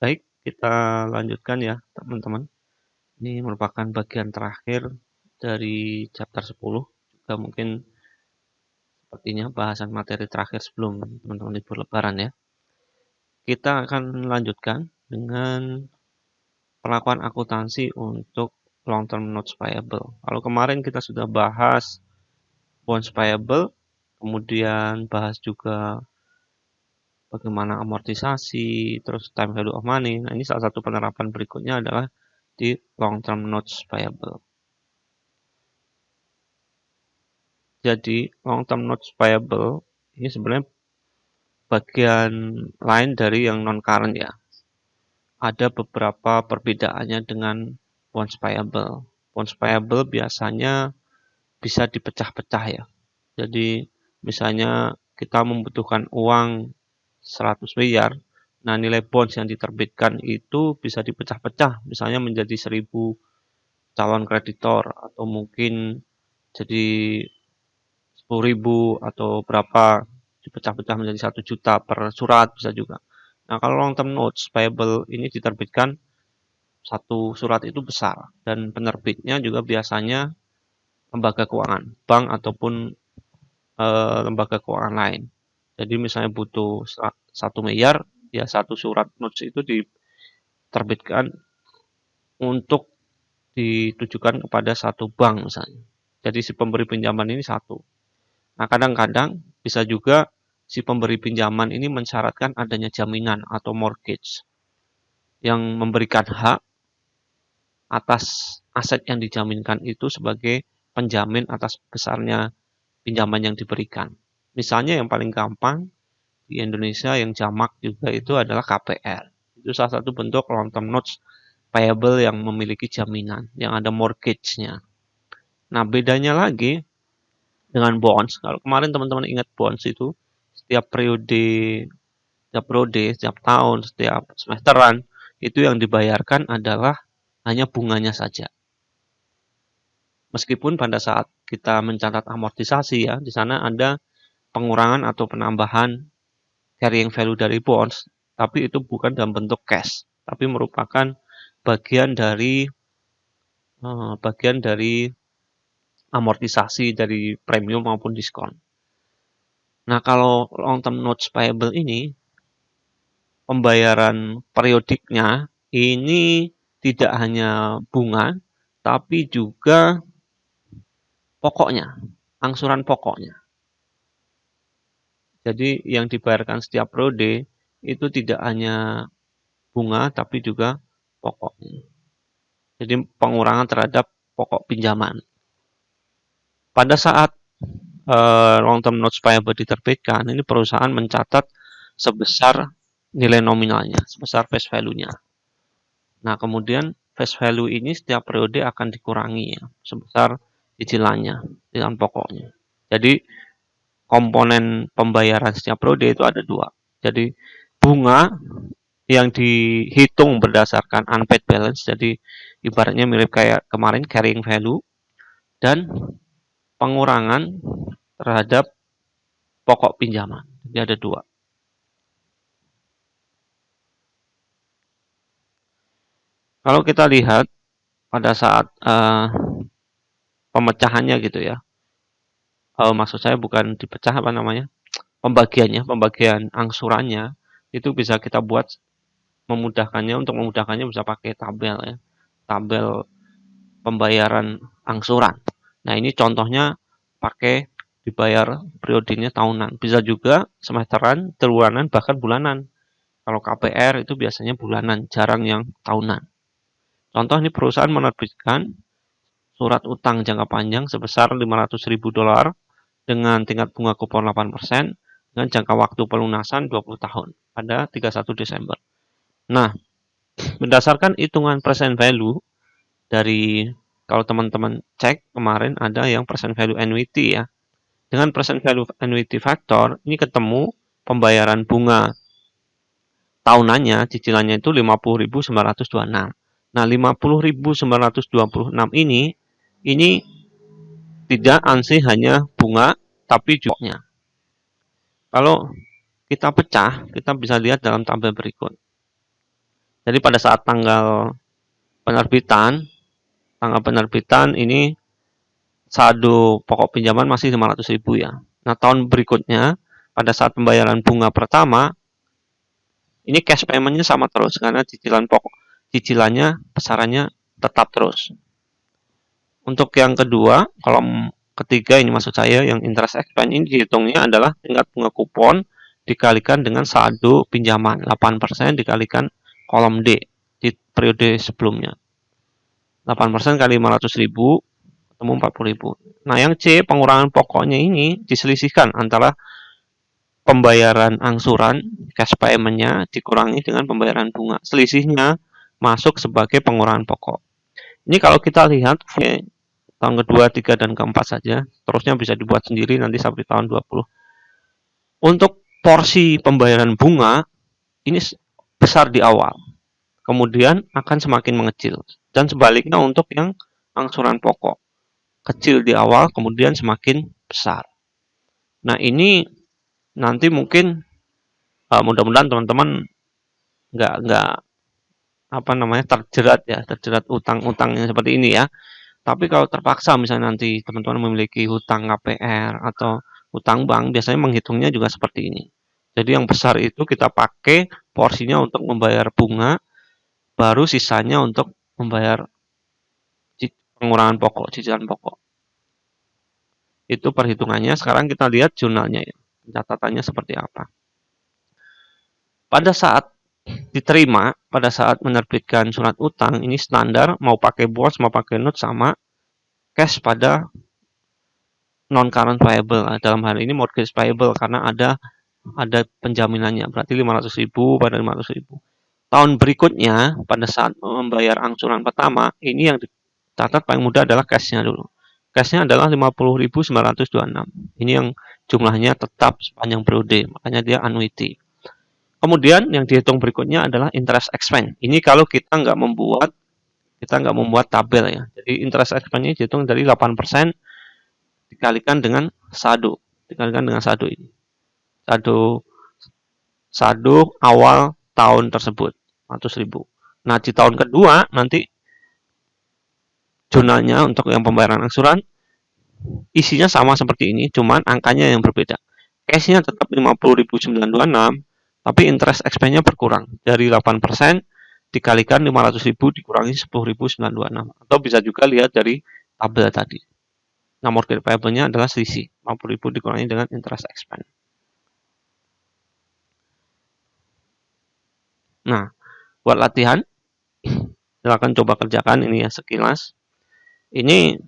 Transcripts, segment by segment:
Baik, kita lanjutkan ya teman-teman. Ini merupakan bagian terakhir dari chapter 10. Juga mungkin sepertinya bahasan materi terakhir sebelum teman-teman libur lebaran ya. Kita akan lanjutkan dengan perlakuan akuntansi untuk long term notes payable. Kalau kemarin kita sudah bahas bonds payable, kemudian bahas juga bagaimana amortisasi, terus time value of money. Nah, ini salah satu penerapan berikutnya adalah di long term notes payable. Jadi long term notes payable ini sebenarnya bagian lain dari yang non current ya. Ada beberapa perbedaannya dengan bonds payable. Bonds payable biasanya bisa dipecah-pecah ya. Jadi misalnya kita membutuhkan uang 100 miliar. Nah, nilai bonds yang diterbitkan itu bisa dipecah-pecah, misalnya menjadi 1000 calon kreditor atau mungkin jadi 10.000 atau berapa dipecah-pecah menjadi 1 juta per surat bisa juga. Nah, kalau long term notes payable ini diterbitkan satu surat itu besar dan penerbitnya juga biasanya lembaga keuangan, bank ataupun lembaga keuangan lain. Jadi misalnya butuh 1 miliar, ya satu surat notes itu diterbitkan untuk ditujukan kepada satu bank misalnya. Jadi si pemberi pinjaman ini satu. Nah, kadang-kadang bisa juga si pemberi pinjaman ini mensyaratkan adanya jaminan atau mortgage yang memberikan hak atas aset yang dijaminkan itu sebagai penjamin atas besarnya pinjaman yang diberikan. Misalnya yang paling gampang di Indonesia yang jamak juga itu adalah KPR. Itu salah satu bentuk long term notes payable yang memiliki jaminan, yang ada mortgage-nya. Nah, bedanya lagi dengan bonds. Kalau kemarin teman-teman ingat bonds itu setiap periode, setiap tahun, setiap semesteran itu yang dibayarkan adalah hanya bunganya saja. Meskipun pada saat kita mencatat amortisasi ya, di sana ada pengurangan atau penambahan carrying value dari bonds, tapi itu bukan dalam bentuk cash, tapi merupakan bagian dari amortisasi dari premium maupun diskon. Nah, kalau long term notes payable ini pembayaran periodiknya ini tidak hanya bunga tapi juga pokoknya, angsuran pokoknya. Jadi yang dibayarkan setiap periode itu tidak hanya bunga tapi juga pokoknya. Jadi pengurangan terhadap pokok pinjaman. Pada saat long term notes payable diterbitkan, ini perusahaan mencatat sebesar nilai nominalnya, sebesar face value-nya. Nah, kemudian face value ini setiap periode akan dikurangi ya, sebesar cicilannya, cicilan pokoknya. Jadi komponen pembayaran setiap periode itu ada dua. Jadi bunga yang dihitung berdasarkan unpaid balance, jadi ibaratnya mirip kayak kemarin carrying value, dan pengurangan terhadap pokok pinjaman. Jadi ada dua. Kalau kita lihat pada saat pemecahannya gitu ya, maksud saya bukan dipecah apa namanya, pembagian angsurannya itu bisa kita buat untuk memudahkannya bisa pakai tabel ya, tabel pembayaran angsuran. Nah, ini contohnya pakai dibayar periodenya tahunan, bisa juga semesteran, triwulan, bahkan bulanan. Kalau KPR itu biasanya bulanan, jarang yang tahunan. Contoh ini perusahaan menerbitkan surat utang jangka panjang sebesar 500.000 dolar dengan tingkat bunga kupon 8% dengan jangka waktu pelunasan 20 tahun pada 31 Desember. Nah, berdasarkan hitungan present value dari, kalau teman-teman cek kemarin ada yang present value annuity ya. Dengan present value annuity factor ini ketemu pembayaran bunga tahunannya, cicilannya itu 50.926. Nah, 50.926 ini tidak ansih hanya bunga tapi juga. Kalau kita pecah, kita bisa lihat dalam tabel berikut. Jadi pada saat tanggal penerbitan ini saldo pokok pinjaman masih 500.000 ya. Nah, tahun berikutnya pada saat pembayaran bunga pertama ini cash payment-nya sama terus karena cicilannya besarannya tetap terus. Untuk yang kedua, kolom ketiga ini maksud saya yang interest expense ini dihitungnya adalah tingkat bunga kupon dikalikan dengan saldo pinjaman 8% dikalikan kolom D di periode sebelumnya. 8% kali 500.000 ketemu 40.000. Nah, yang C pengurangan pokoknya ini diselisihkan antara pembayaran angsuran cash payment-nya dikurangi dengan pembayaran bunga. Selisihnya masuk sebagai pengurangan pokok. Ini kalau kita lihat tahun kedua, tiga, dan keempat saja. Terusnya bisa dibuat sendiri nanti sampai tahun 20. Untuk porsi pembayaran bunga ini besar di awal. Kemudian akan semakin mengecil. Dan sebaliknya untuk yang angsuran pokok. Kecil di awal, kemudian semakin besar. Nah, ini nanti mungkin mudah-mudahan teman-teman nggak terjerat utang-utang yang seperti ini ya. Tapi kalau terpaksa misalnya nanti teman-teman memiliki hutang KPR atau hutang bank, biasanya menghitungnya juga seperti ini. Jadi yang besar itu kita pakai porsinya untuk membayar bunga, baru sisanya untuk membayar pengurangan pokok, cicilan pokok. Itu perhitungannya. Sekarang kita lihat jurnalnya ya. Catatannya seperti apa. Pada saat diterima, pada saat menerbitkan surat utang, ini standar mau pakai bonds, mau pakai note sama cash pada non-current payable. Dalam hal ini mortgage payable karena ada penjaminannya. Berarti 500.000 pada 500.000. Tahun berikutnya pada saat membayar angsuran pertama, ini yang dicatat paling mudah adalah cash-nya dulu. Cash-nya adalah 50.926. Ini yang jumlahnya tetap sepanjang periode, makanya dia annuity. Kemudian yang dihitung berikutnya adalah interest expense. Ini kalau kita nggak membuat tabel ya. Jadi interest expense ini dihitung dari 8% dikalikan dengan saldo. Ini. Saldo awal tahun tersebut 100.000. Nah, di tahun kedua nanti jurnalnya untuk yang pembayaran angsuran isinya sama seperti ini, cuman angkanya yang berbeda. Cash-nya tetap 50.926, tapi interest expense-nya berkurang dari 8% dikalikan 500.000 dikurangi 10.926. Atau bisa juga lihat dari tabel tadi. Nah, mortgage payable-nya adalah selisih 50.000 dikurangi dengan interest expense. Nah, buat latihan, silakan coba kerjakan ini ya sekilas. Ini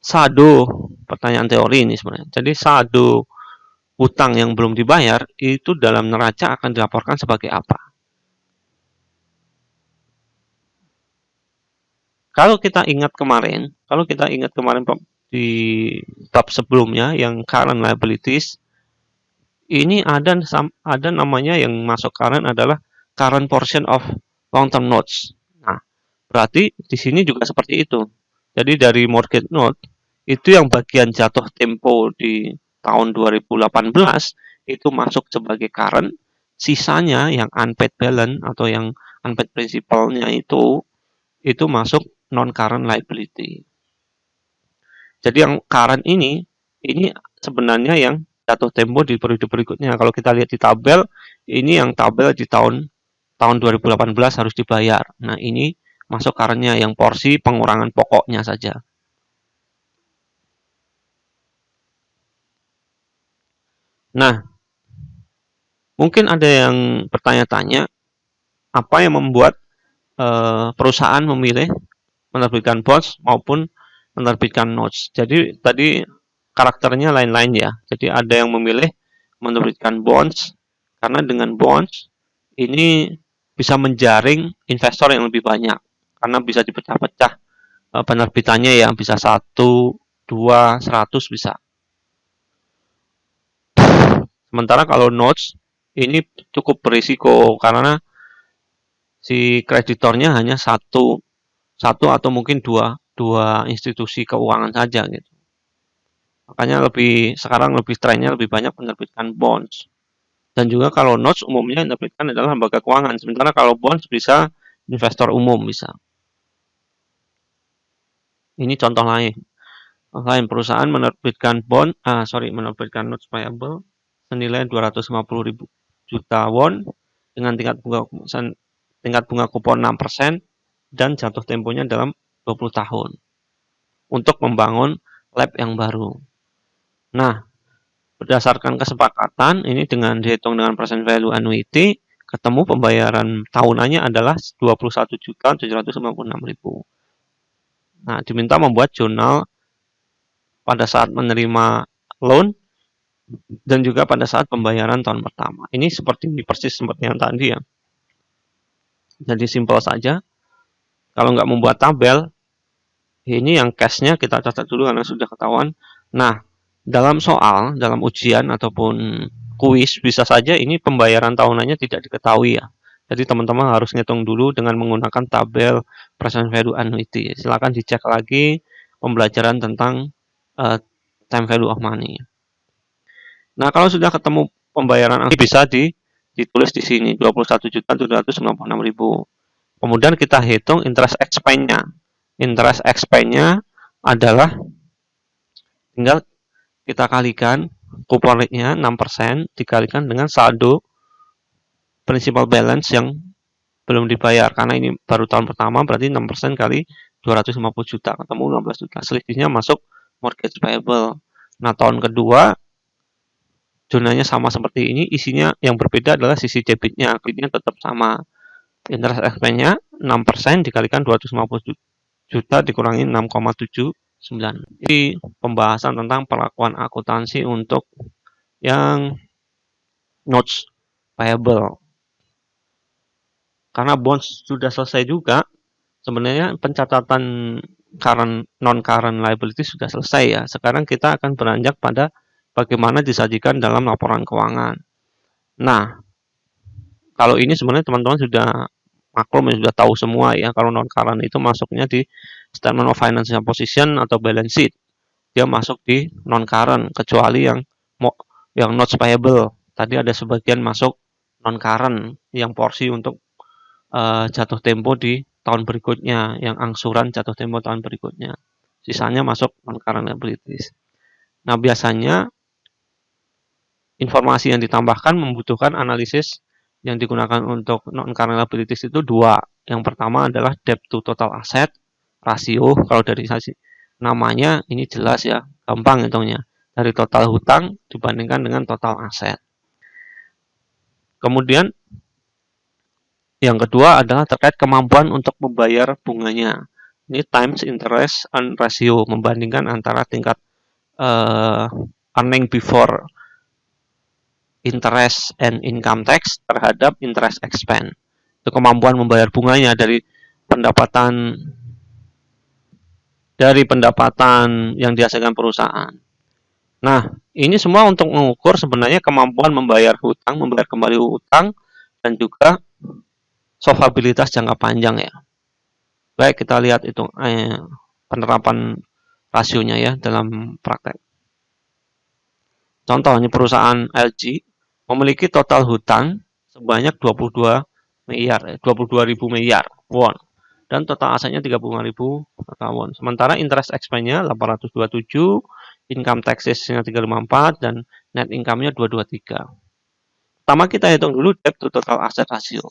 saldo, pertanyaan teori ini sebenarnya. Jadi saldo hutang yang belum dibayar itu dalam neraca akan dilaporkan sebagai apa? Kalau kita ingat kemarin di bab sebelumnya yang current liabilities, ini ada namanya yang masuk current adalah current portion of long-term notes. Nah, berarti di sini juga seperti itu. Jadi dari mortgage note itu yang bagian jatuh tempo di tahun 2018 itu masuk sebagai current, sisanya yang unpaid balance atau yang unpaid principal-nya itu masuk non current liability. Jadi yang current ini sebenarnya yang jatuh tempo di periode berikutnya. Kalau kita lihat di tabel, ini yang tabel di tahun 2018 harus dibayar. Nah, ini masuk current-nya yang porsi pengurangan pokoknya saja. Nah, mungkin ada yang bertanya-tanya, apa yang membuat perusahaan memilih menerbitkan bonds maupun menerbitkan notes. Jadi tadi karakternya lain-lain ya. Jadi ada yang memilih menerbitkan bonds karena dengan bonds ini bisa menjaring investor yang lebih banyak karena bisa dipecah-pecah penerbitannya ya, bisa 1, 2, 100 bisa. Sementara kalau notes ini cukup berisiko karena si kreditornya hanya satu atau mungkin dua institusi keuangan saja gitu. Makanya sekarang lebih trennya lebih banyak menerbitkan bonds. Dan juga kalau notes umumnya yang diterbitkan adalah lembaga keuangan, sementara kalau bonds bisa investor umum bisa. Ini contoh lain. Lain perusahaan menerbitkan menerbitkan notes payable senilai 250.000 juta won dengan tingkat bunga kupon 6% dan jatuh temponya dalam 20 tahun untuk membangun lab yang baru. Nah, berdasarkan kesepakatan ini dengan dihitung dengan present value annuity, ketemu pembayaran tahunannya adalah 21.756.000. Nah, diminta membuat jurnal pada saat menerima loan dan juga pada saat pembayaran tahun pertama. Ini persis seperti yang tadi ya. Jadi simpel saja. Kalau nggak membuat tabel, ini yang cash-nya kita catat dulu karena sudah ketahuan. Nah, dalam ujian ataupun kuis, bisa saja ini pembayaran tahunannya tidak diketahui ya. Jadi teman-teman harus ngitung dulu dengan menggunakan tabel present value annuity. Silakan dicek lagi pembelajaran tentang time value of money. Nah, kalau sudah ketemu pembayaran bisa ditulis di sini 21.796.000. Kemudian kita hitung interest expense-nya. Interest expense-nya adalah tinggal kita kalikan coupon rate-nya 6% dikalikan dengan saldo principal balance yang belum dibayar. Karena ini baru tahun pertama, berarti 6% kali 250 juta, ketemu 16 juta. Selisihnya masuk mortgage payable. Nah, tahun kedua, zonanya sama seperti ini, isinya yang berbeda adalah sisi debitnya. Kreditnya tetap sama. Interest expense-nya 6% dikalikan 250 juta dikurangi 6,79. Ini pembahasan tentang perlakuan akuntansi untuk yang notes payable. Karena bonds sudah selesai juga, sebenarnya pencatatan non-current liability sudah selesai ya. Sekarang kita akan beranjak pada bagaimana disajikan dalam laporan keuangan. Nah, kalau ini sebenarnya teman-teman sudah maklum, sudah tahu semua ya. Kalau non-current itu masuknya di statement of financial position atau balance sheet. Dia masuk di non-current, kecuali yang notes payable. Tadi ada sebagian masuk non-current, yang porsi untuk jatuh tempo di tahun berikutnya, yang angsuran jatuh tempo tahun berikutnya. Sisanya masuk non-current liabilities. Nah, biasanya informasi yang ditambahkan membutuhkan analisis yang digunakan untuk non-current liabilities itu dua. Yang pertama adalah debt to total asset rasio. Kalau dari namanya ini jelas ya, gampang hitungnya. Dari total hutang dibandingkan dengan total aset. Kemudian yang kedua adalah terkait kemampuan untuk membayar bunganya. Ini times interest and ratio, membandingkan antara tingkat earning before interest and income tax terhadap interest expense. Itu kemampuan membayar bunganya dari pendapatan yang dihasilkan perusahaan. Nah, ini semua untuk mengukur sebenarnya kemampuan membayar hutang, membayar kembali hutang, dan juga solvabilitas jangka panjang ya. Baik, kita lihat itu penerapan rasionya ya dalam praktek. Contohnya perusahaan LG memiliki total hutang sebanyak 22 ribu miliar won dan total asetnya 35.000 won. Sementara interest expense-nya 827, income taxes-nya 354 dan net income-nya 223. Pertama kita hitung dulu debt to total asset ratio.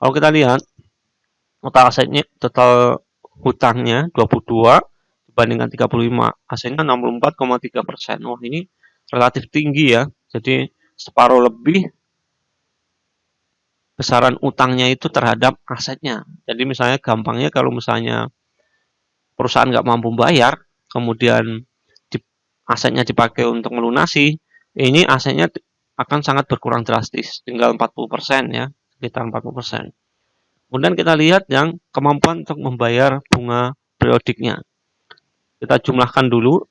Kalau kita lihat total asetnya, total hutangnya 22 dibandingkan 35, asetnya 64,3%. Wah, ini relatif tinggi ya. Jadi separuh lebih besaran utangnya itu terhadap asetnya. Jadi misalnya gampangnya kalau misalnya perusahaan nggak mampu bayar, kemudian asetnya dipakai untuk melunasi, ini asetnya akan sangat berkurang drastis, tinggal 40% ya, sekitar 40%. Kemudian kita lihat yang kemampuan untuk membayar bunga periodiknya. Kita jumlahkan dulu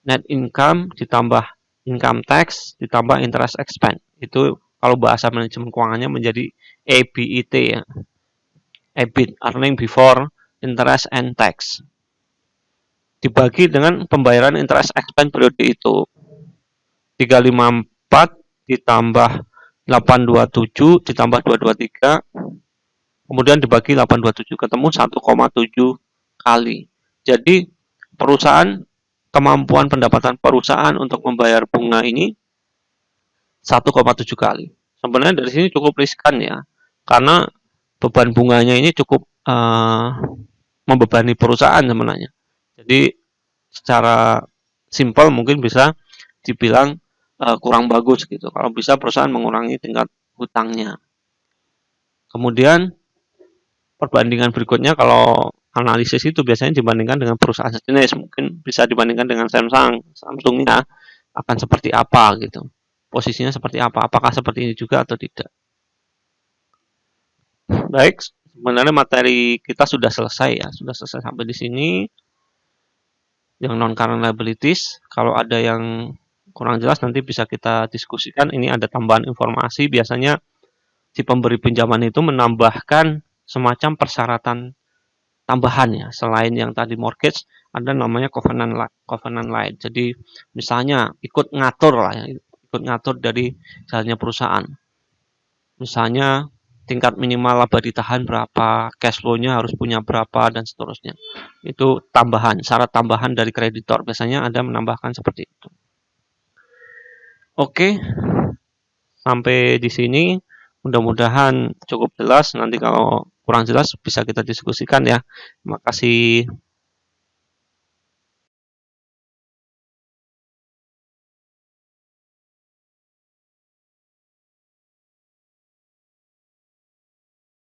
net income ditambah income tax ditambah interest expense. Itu kalau bahasa manajemen keuangannya menjadi EBIT ya. EBIT, earning before interest and tax. Dibagi dengan pembayaran interest expense periode itu. 354 ditambah 827 ditambah 223 kemudian dibagi 827 ketemu 1,7 kali. Jadi perusahaan kemampuan pendapatan perusahaan untuk membayar bunga ini 1,7 kali. Sebenarnya dari sini cukup riskan ya, karena beban bunganya ini cukup membebani perusahaan sebenarnya. Jadi secara simpel mungkin bisa dibilang kurang bagus gitu. Kalau bisa perusahaan mengurangi tingkat hutangnya. Kemudian perbandingan berikutnya kalau analisis itu biasanya dibandingkan dengan perusahaan sejenis, mungkin bisa dibandingkan dengan Samsungnya akan seperti apa gitu, posisinya seperti apa, apakah seperti ini juga atau tidak. Baik, sebenarnya materi kita sudah selesai ya, sudah selesai sampai di sini. Yang non current liabilities, kalau ada yang kurang jelas nanti bisa kita diskusikan. Ini ada tambahan informasi, biasanya si pemberi pinjaman itu menambahkan semacam persyaratan tambahan ya, selain yang tadi mortgage ada namanya covenant light. Jadi misalnya ikut ngatur lah ya, ikut ngatur dari jalannya perusahaan. Misalnya tingkat minimal laba ditahan berapa, cash flow-nya harus punya berapa dan seterusnya. Itu tambahan, syarat tambahan dari kreditor. Biasanya ada menambahkan seperti itu. Oke. Sampai di sini mudah-mudahan cukup jelas. Nanti kalau kurang jelas bisa kita diskusikan ya. Terima kasih.